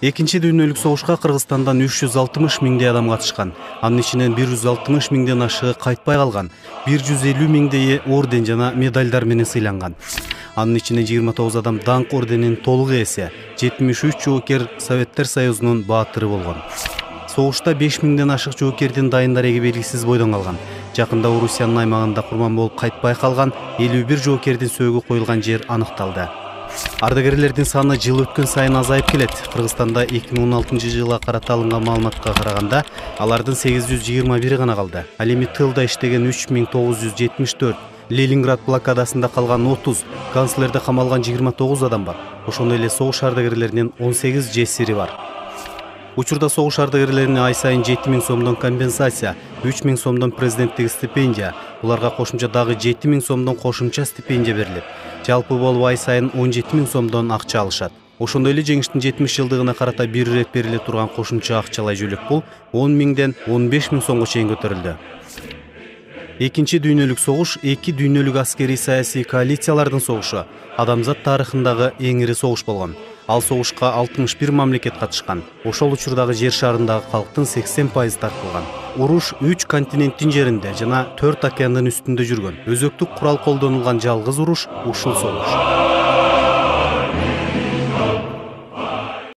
Экинчи дүйнөлүк согушка Кыргызстандан 360 миңдей адам катышкан. Анын ичинен 160 миңден ашыгы кайтпай калган. 150 миңдейи орден жана медальдар менен сыйланган. Анын ичинен 29 адам даңк орденинин толук ээси, 73 жоокер Советтер Союзунун баатыры болгон. Согушта 5 миңден ашык жоокердин дайындар эги белгисиз бойдон калган. Жакында Орусиянын аймагында курман болуп кайтпай калган 51 жоокердин сөөгү коюлган жер аныкталды. Ардагерлердин саны жыл өткөн сайын азайып келет. Кыргызстанда 2016 жылга карата алынган маалыматка караганда, алардын 821 гана калды. Ал эми тылда иштеген 3974, Ленинград блокадасында калган 30, канцлерде камалган 29 адам бар. Ошондой эле согуш ардагерлеринин 18 жесири бар. Учурда согуш ардагерлерине ай сайын 7000 сомдон компенсация, 3000 сомдон президенттик стипендия, буларга кошумча дагы 7000 сомдон кошумча стипендия берилет. Жалпы болуп ай сайын 17000 сомдон акча алышат. Ошондой эле жеңиштин 70 жылдыгына карата бир ирет бериле турган кошумча акчалай жөлөк пул 10 миңден 15 миң сомго чейин көтөрүлдү. Экинчи дүйнөлүк согуш эки дүйнөлүк аскерий саясий коалициялардын согушу, адамзат тарыхындагы эң ири согуш болгон. Ал согушка 61 мамлекет катышкан. Ошол учурдагы жер шарындагы калктын 80% тартылган. Уруш 3 континенттин жеринде жана 4 океандын үстүндө жүргөн. Өзөктүк курал колдонулган жалгыз уруш ушул согуш.